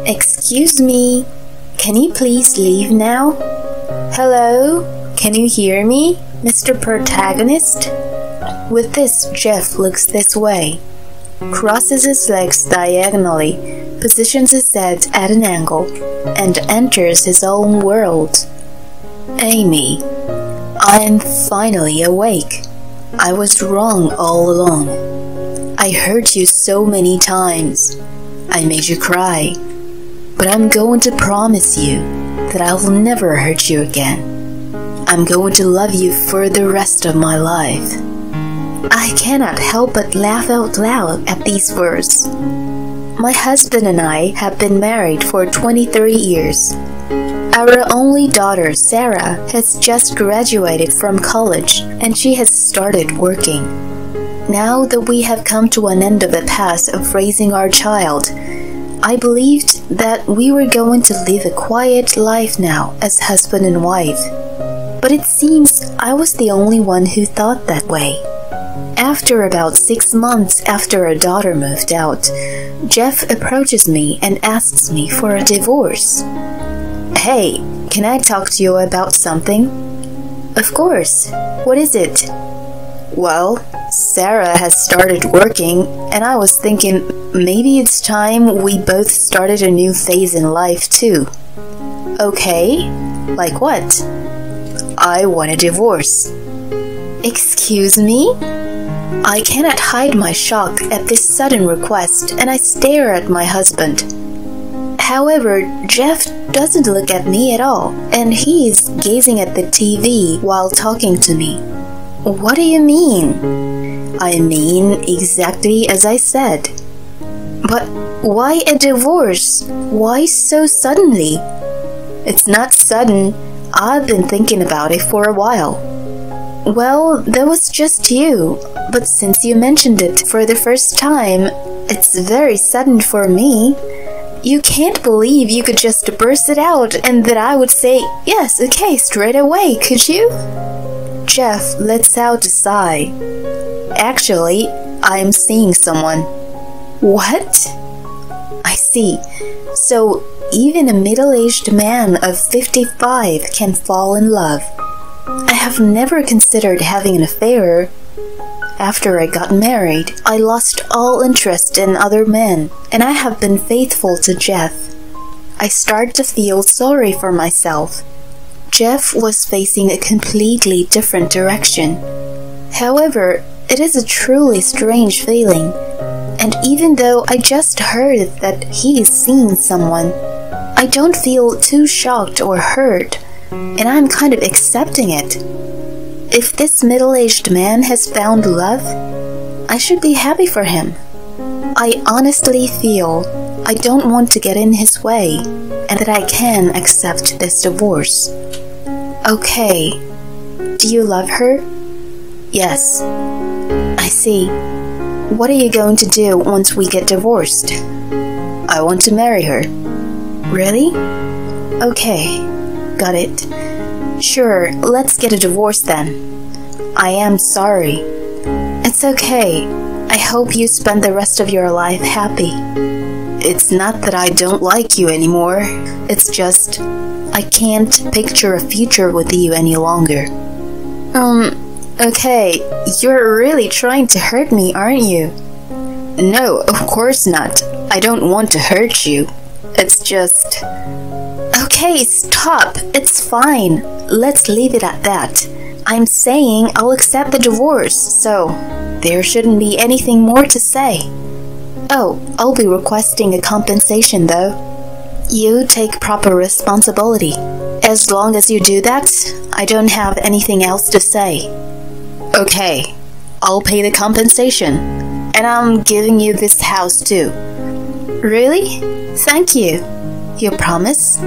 Excuse me, can you please leave now? Hello? Can you hear me, Mr. Protagonist? With this, Jeff looks this way, crosses his legs diagonally, positions his head at an angle, and enters his own world. Amy, I am finally awake. I was wrong all along. I hurt you so many times. I made you cry. But I'm going to promise you that I will never hurt you again. I'm going to love you for the rest of my life. I cannot help but laugh out loud at these words. My husband and I have been married for 23 years. Our only daughter, Sarah, has just graduated from college and she has started working. Now that we have come to an end of the task of raising our child, I believed that we were going to live a quiet life now as husband and wife. But it seems I was the only one who thought that way. After about 6 months after our daughter moved out, Jeff approaches me and asks me for a divorce. Hey, can I talk to you about something? Of course. What is it? Well, Sarah has started working, and I was thinking maybe it's time we both started a new phase in life too. Okay, like what? I want a divorce. Excuse me? I cannot hide my shock at this sudden request, and I stare at my husband. However, Jeff doesn't look at me at all, and he's gazing at the TV while talking to me. What do you mean? I mean exactly as I said. But why a divorce? Why so suddenly? It's not sudden. I've been thinking about it for a while. Well, that was just you, but since you mentioned it for the first time, it's very sudden for me. You can't believe you could just burst it out and that I would say, yes, okay, straight away, could you? Jeff lets out a sigh. Actually, I'm seeing someone. What? I see. So, even a middle-aged man of 55 can fall in love. I have never considered having an affair. After I got married, I lost all interest in other men, and I have been faithful to Jeff. I started to feel sorry for myself. Jeff was facing a completely different direction. However, it is a truly strange feeling, and even though I just heard that he is seeing someone, I don't feel too shocked or hurt, and I'm kind of accepting it. If this middle-aged man has found love, I should be happy for him. I honestly feel I don't want to get in his way and that I can accept this divorce. Okay, do you love her? Yes. I see. What are you going to do once we get divorced? I want to marry her. Really? Okay, got it. Sure, let's get a divorce then. I am sorry. It's okay. I hope you spend the rest of your life happy. It's not that I don't like you anymore. It's just, I can't picture a future with you any longer. Okay, you're really trying to hurt me, aren't you? No, of course not. I don't want to hurt you. It's just... Okay, stop. It's fine. Let's leave it at that. I'm saying I'll accept the divorce, so there shouldn't be anything more to say. Oh, I'll be requesting a compensation though. You take proper responsibility. As long as you do that, I don't have anything else to say. Okay, I'll pay the compensation. And I'm giving you this house too. Really? Thank you. You promise?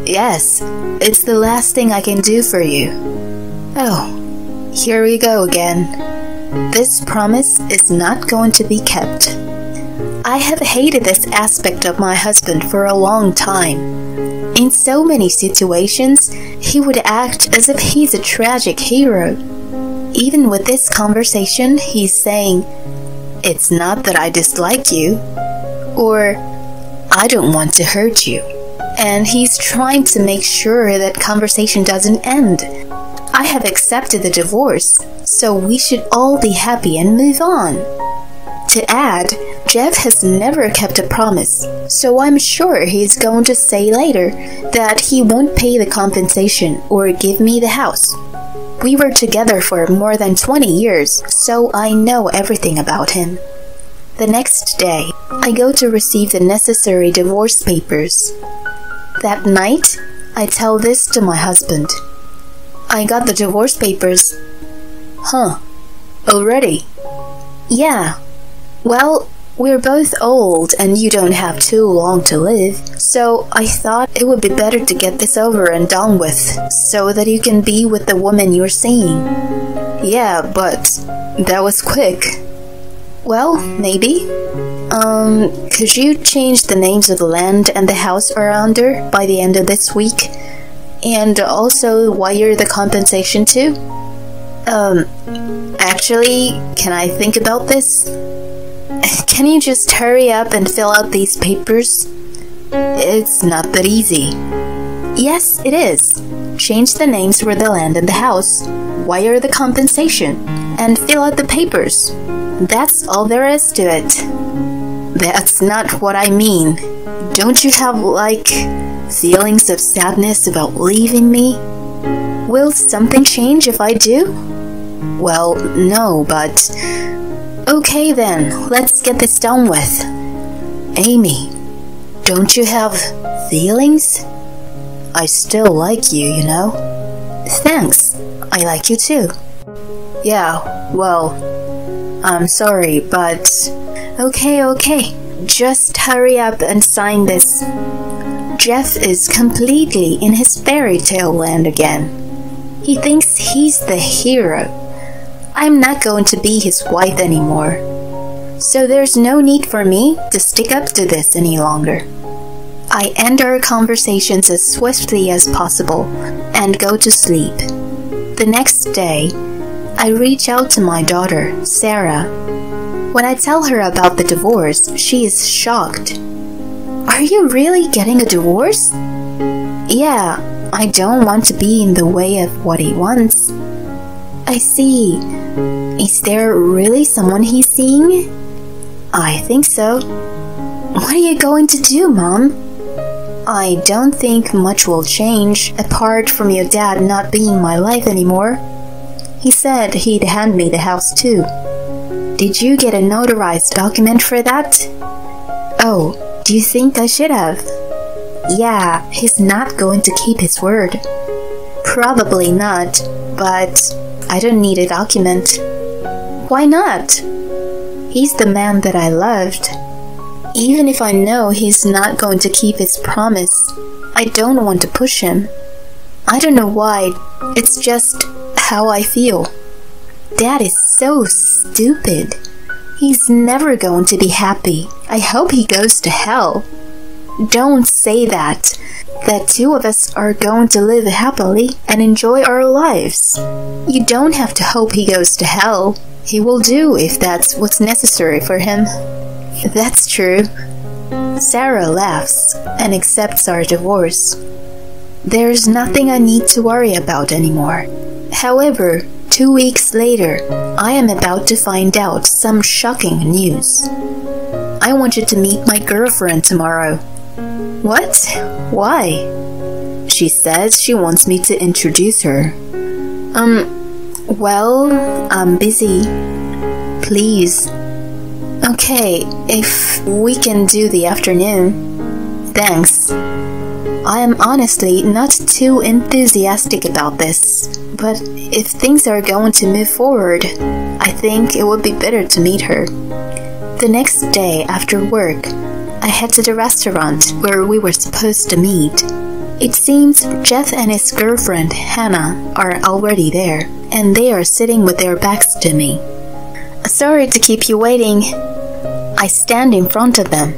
Yes, it's the last thing I can do for you. Oh, here we go again. This promise is not going to be kept. I have hated this aspect of my husband for a long time. In so many situations, he would act as if he's a tragic hero. Even with this conversation, he's saying, "It's not that I dislike you," or I don't want to hurt you. And he's trying to make sure that conversation doesn't end. I have accepted the divorce, so we should all be happy and move on. To add, Jeff has never kept a promise, so I'm sure he's going to say later that he won't pay the compensation or give me the house. We were together for more than 20 years, so I know everything about him. The next day, I go to receive the necessary divorce papers. That night, I tell this to my husband. I got the divorce papers. Huh, already? Yeah. Well, we're both old and you don't have too long to live, so I thought it would be better to get this over and done with, so that you can be with the woman you're seeing. Yeah, but that was quick. Well, maybe. Could you change the names of the land and the house are under by the end of this week? And also wire the compensation too? Actually, can I think about this? Can you just hurry up and fill out these papers? It's not that easy. Yes, it is. Change the names for the land and the house, wire the compensation, and fill out the papers. That's all there is to it. That's not what I mean. Don't you have, feelings of sadness about leaving me? Will something change if I do? Well, no, but... Okay then, let's get this done with. Amy, don't you have feelings? I still like you, you know? Thanks, I like you too. Yeah, well, I'm sorry, but... Okay, just hurry up and sign this. Jeff is completely in his fairy tale land again. He thinks he's the hero. I'm not going to be his wife anymore. So there's no need for me to stick up to this any longer. I end our conversations as swiftly as possible and go to sleep. The next day, I reach out to my daughter, Sarah. When I tell her about the divorce, she is shocked. Are you really getting a divorce? Yeah, I don't want to be in the way of what he wants. I see. Is there really someone he's seeing? I think so. What are you going to do, Mom? I don't think much will change, apart from your dad not being in my life anymore. He said he'd hand me the house too. Did you get a notarized document for that? Oh, do you think I should have? Yeah, he's not going to keep his word. Probably not, but I don't need a document. Why not? He's the man that I loved. Even if I know he's not going to keep his promise, I don't want to push him. I don't know why, it's just how I feel. Dad is so stupid. He's never going to be happy. I hope he goes to hell. Don't say that. The two of us are going to live happily and enjoy our lives. You don't have to hope he goes to hell. He will do if that's what's necessary for him. That's true. Sarah laughs and accepts our divorce. There's nothing I need to worry about anymore. However, 2 weeks later, I am about to find out some shocking news. I want you to meet my girlfriend tomorrow. What? Why? She says she wants me to introduce her. Well, I'm busy. Please. Okay, if we can do the afternoon. Thanks. I am honestly not too enthusiastic about this, but if things are going to move forward, I think it would be better to meet her. The next day after work, I head to the restaurant where we were supposed to meet. It seems Jeff and his girlfriend, Hannah, are already there, and they are sitting with their backs to me. Sorry to keep you waiting. I stand in front of them,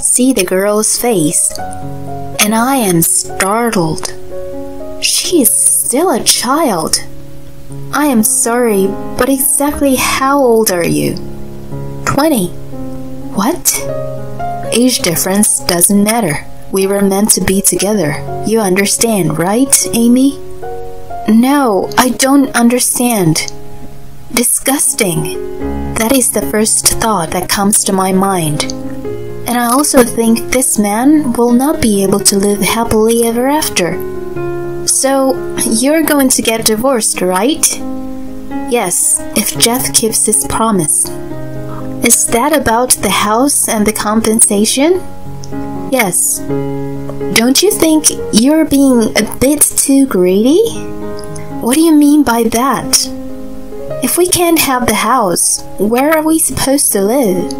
see the girl's face, and I am startled. She is still a child. I am sorry, but exactly how old are you? 20. What? age difference doesn't matter. We were meant to be together. You understand, right, Amy? No, I don't understand. Disgusting. That is the first thought that comes to my mind. And I also think this man will not be able to live happily ever after. So, you're going to get divorced, right? Yes, if Jeff keeps his promise. Is that about the house and the compensation? Yes. Don't you think you're being a bit too greedy? What do you mean by that? If we can't have the house, where are we supposed to live?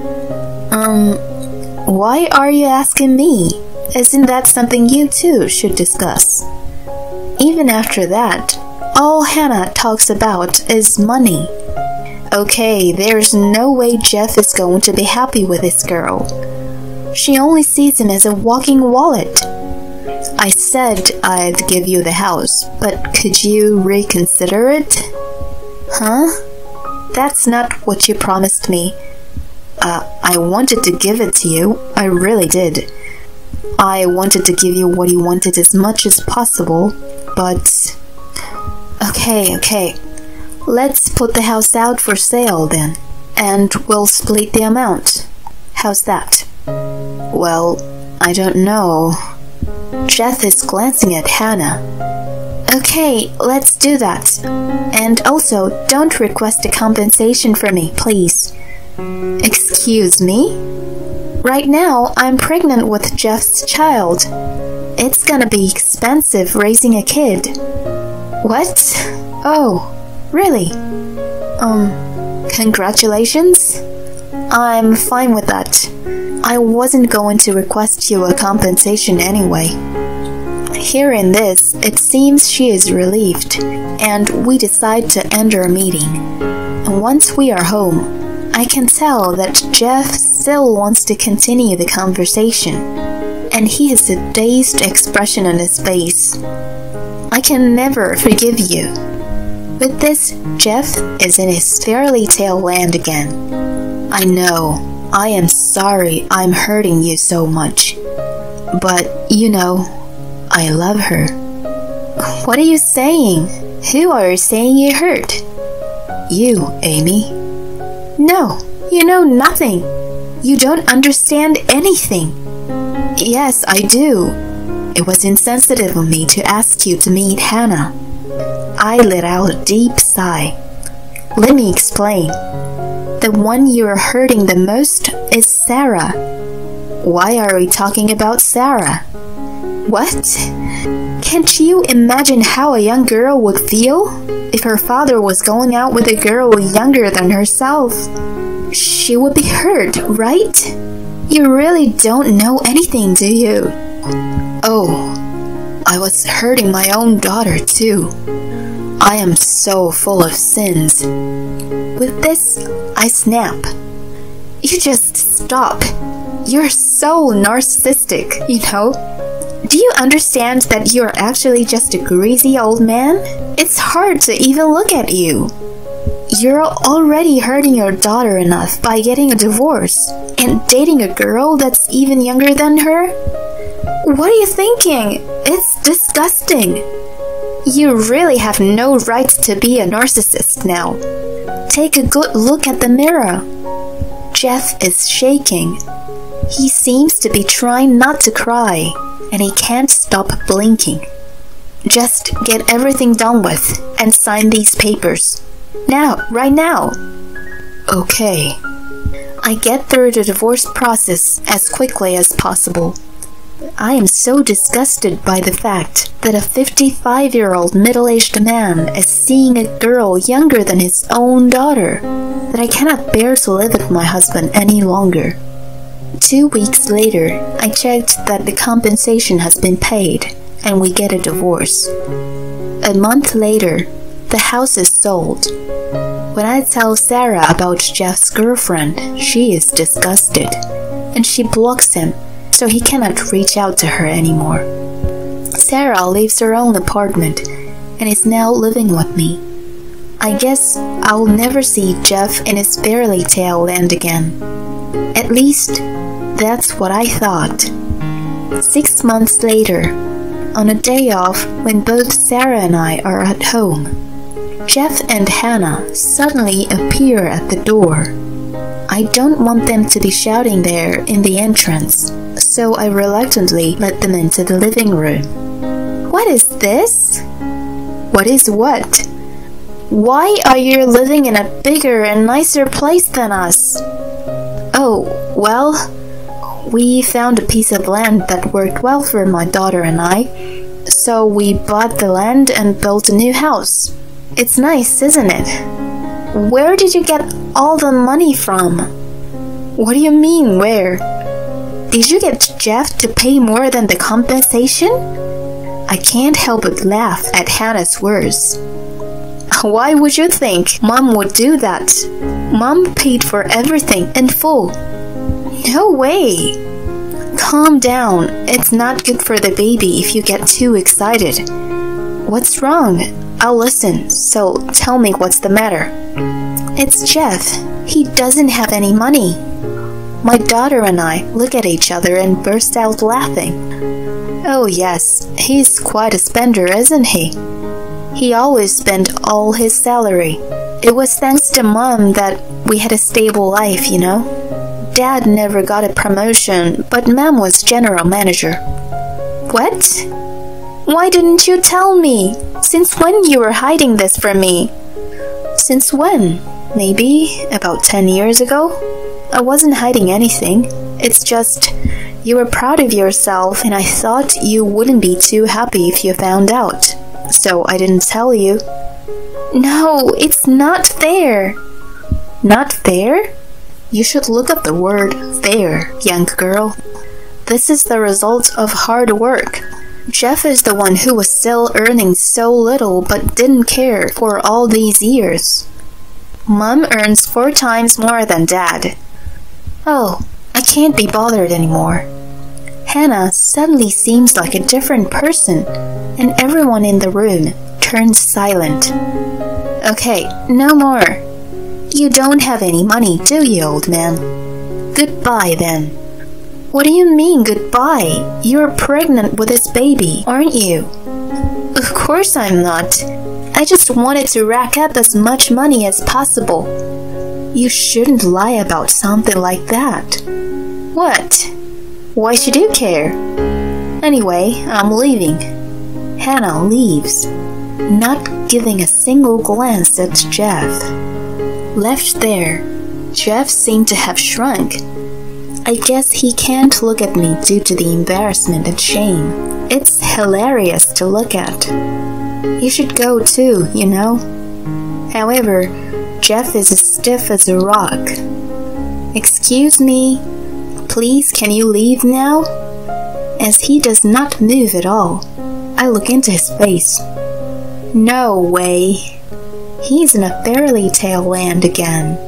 Why are you asking me? Isn't that something you two should discuss? Even after that, all Hannah talks about is money. Okay, there's no way Jeff is going to be happy with this girl. She only sees him as a walking wallet. I said I'd give you the house, but could you reconsider it? Huh? That's not what you promised me. I wanted to give it to you. I really did. I wanted to give you what you wanted as much as possible, but... Okay. Let's put the house out for sale then, and we'll split the amount. How's that? Well, I don't know. Jeff is glancing at Hannah. Okay, let's do that. And also, don't request a compensation from me, please. Excuse me? Right now, I'm pregnant with Jeff's child. It's gonna be expensive raising a kid. What? Oh, really? Congratulations? I'm fine with that. I wasn't going to request you a compensation anyway. Hearing this, it seems she is relieved, and we decide to end our meeting. And once we are home, I can tell that Jeff still wants to continue the conversation, and he has a dazed expression on his face. I can never forgive you. With this, Jeff is in his fairy tale land again. I know. I am sorry I'm hurting you so much. But, you know, I love her. What are you saying? Who are you saying you hurt? You, Amy. No, you know nothing. You don't understand anything. Yes, I do. It was insensitive of me to ask you to meet Hannah. I let out a deep sigh. Let me explain. The one you're hurting the most is Sarah. Why are we talking about Sarah? What? Can't you imagine how a young girl would feel if her father was going out with a girl younger than herself? She would be hurt, right? You really don't know anything, do you? Oh, I was hurting my own daughter too. I am so full of sins. With this, I snap. You just stop. You're so narcissistic, you know? Do you understand that you're actually just a greasy old man? It's hard to even look at you. You're already hurting your daughter enough by getting a divorce and dating a girl that's even younger than her? What are you thinking? It's disgusting. You really have no right to be a narcissist now. Take a good look at the mirror. Jeff is shaking. He seems to be trying not to cry, and he can't stop blinking. Just get everything done with and sign these papers. Now, right now. Okay. I get through the divorce process as quickly as possible. I am so disgusted by the fact that a 55-year-old middle-aged man is seeing a girl younger than his own daughter that I cannot bear to live with my husband any longer. 2 weeks later, I checked that the compensation has been paid and we get a divorce. A month later, the house is sold. When I tell Sarah about Jeff's girlfriend, she is disgusted, and she blocks him so he cannot reach out to her anymore. Sarah leaves her own apartment and is now living with me. I guess I'll never see Jeff in his fairy tale land again. At least, That's what I thought. 6 months later, on a day off when both Sarah and I are at home, Jeff and Hannah suddenly appear at the door. I don't want them to be shouting there in the entrance, so I reluctantly let them into the living room. What is this? What is what? Why are you living in a bigger and nicer place than us? Oh, well, we found a piece of land that worked well for my daughter and I, so we bought the land and built a new house. It's nice, isn't it? Where did you get all the money from? What do you mean, where? Did you get Jeff to pay more than the compensation? I can't help but laugh at Hannah's words. Why would you think Mom would do that? Mom paid for everything in full. No way! Calm down. It's not good for the baby if you get too excited. What's wrong? I'll listen, so tell me what's the matter. It's Jeff. He doesn't have any money. My daughter and I look at each other and burst out laughing. Oh yes, he's quite a spender, isn't he? He always spent all his salary. It was thanks to Mom that we had a stable life, you know. Dad never got a promotion, but Mom was general manager. What? Why didn't you tell me? Since when you were hiding this from me? Since when? Maybe about 10 years ago? I wasn't hiding anything. It's just, you were proud of yourself and I thought you wouldn't be too happy if you found out. So I didn't tell you. No, it's not fair. Not fair? You should look up the word fair, young girl. This is the result of hard work. Jeff is the one who was still earning so little but didn't care for all these years. Mom earns 4 times more than Dad. Oh, I can't be bothered anymore. Hannah suddenly seems like a different person, and everyone in the room turns silent. Okay, no more. You don't have any money, do you, old man? Goodbye, then. What do you mean, goodbye? You're pregnant with this baby, aren't you? Of course I'm not. I just wanted to rack up as much money as possible. You shouldn't lie about something like that. What? Why should you care? Anyway, I'm leaving. Hannah leaves, not giving a single glance at Jeff. Left there, Jeff seemed to have shrunk. I guess he can't look at me due to the embarrassment and shame. It's hilarious to look at. You should go too, you know. However, Jeff is as stiff as a rock. Excuse me, please can you leave now? As he does not move at all, I look into his face. No way. He's in a fairy tale land again.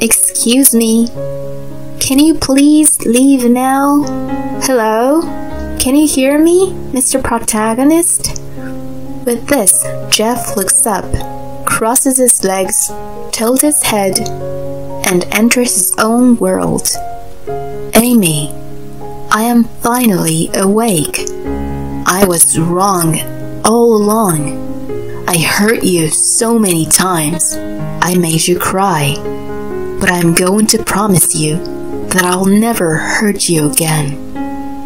Excuse me. Can you please leave now? Hello? Can you hear me, Mr. Protagonist? With this, Jeff looks up, crosses his legs, tilts his head, and enters his own world. Amy, I am finally awake. I was wrong all along. I hurt you so many times. I made you cry. But I'm going to promise you that I'll never hurt you again.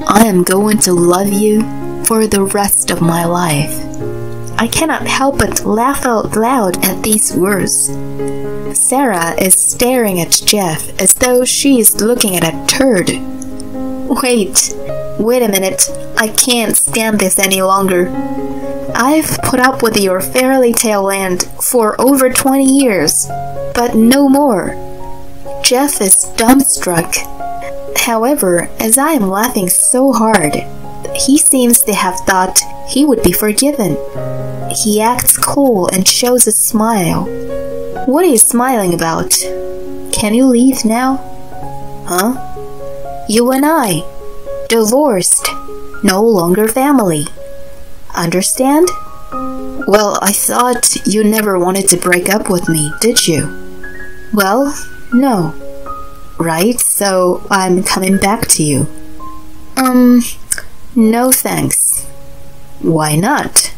I am going to love you for the rest of my life. I cannot help but laugh out loud at these words. Sarah is staring at Jeff as though she is looking at a turd. Wait a minute, I can't stand this any longer. I've put up with your fairy tale land for over 20 years, but no more. Jeff is dumbstruck. However, as I am laughing so hard, he seems to have thought he would be forgiven. He acts cool and shows a smile. What are you smiling about? Can you leave now? Huh? You and I, divorced, no longer family. Understand? Well, I thought you never wanted to break up with me, did you? Well, no. right? So I'm coming back to you. No thanks. Why not?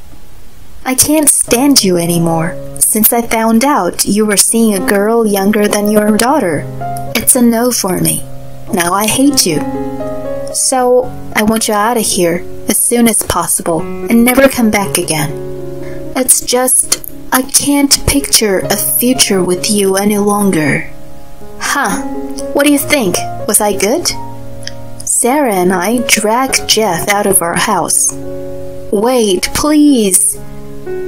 I can't stand you anymore. Since I found out you were seeing a girl younger than your daughter, it's a no for me. Now I hate you. So I want you out of here as soon as possible and never come back again. It's just, I can't picture a future with you any longer. Huh, what do you think? Was I good? Sarah and I dragged Jeff out of our house. Wait, please!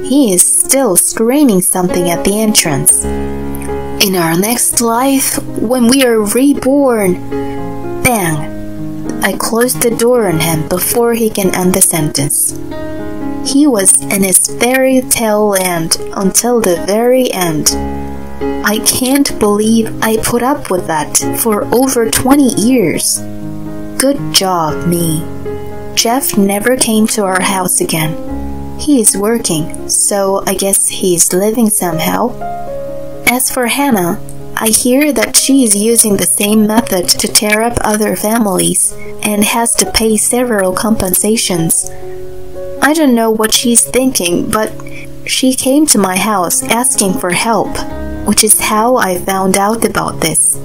He is still screaming something at the entrance. In our next life, when we are reborn... Bang! I closed the door on him before he can end the sentence. He was in his fairy tale land until the very end. I can't believe I put up with that for over 20 years. Good job, me. Jeff never came to our house again. He is working, so I guess he's living somehow. As for Hannah, I hear that she is using the same method to tear up other families and has to pay several compensations. I don't know what she's thinking, but she came to my house asking for help, which is how I found out about this.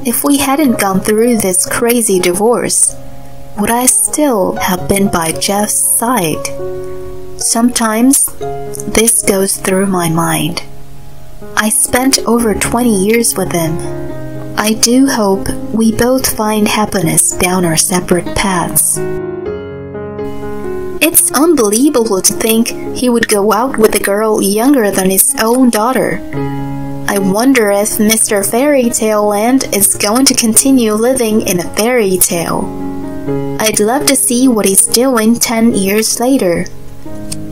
If we hadn't gone through this crazy divorce, would I still have been by Jeff's side? Sometimes this goes through my mind. I spent over 20 years with him. I do hope we both find happiness down our separate paths. It's unbelievable to think he would go out with a girl younger than his own daughter. I wonder if Mr. Fairy Tale Land is going to continue living in a fairy tale. I'd love to see what he's doing 10 years later.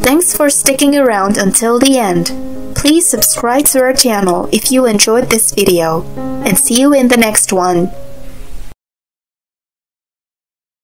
Thanks for sticking around until the end. Please subscribe to our channel if you enjoyed this video, and see you in the next one.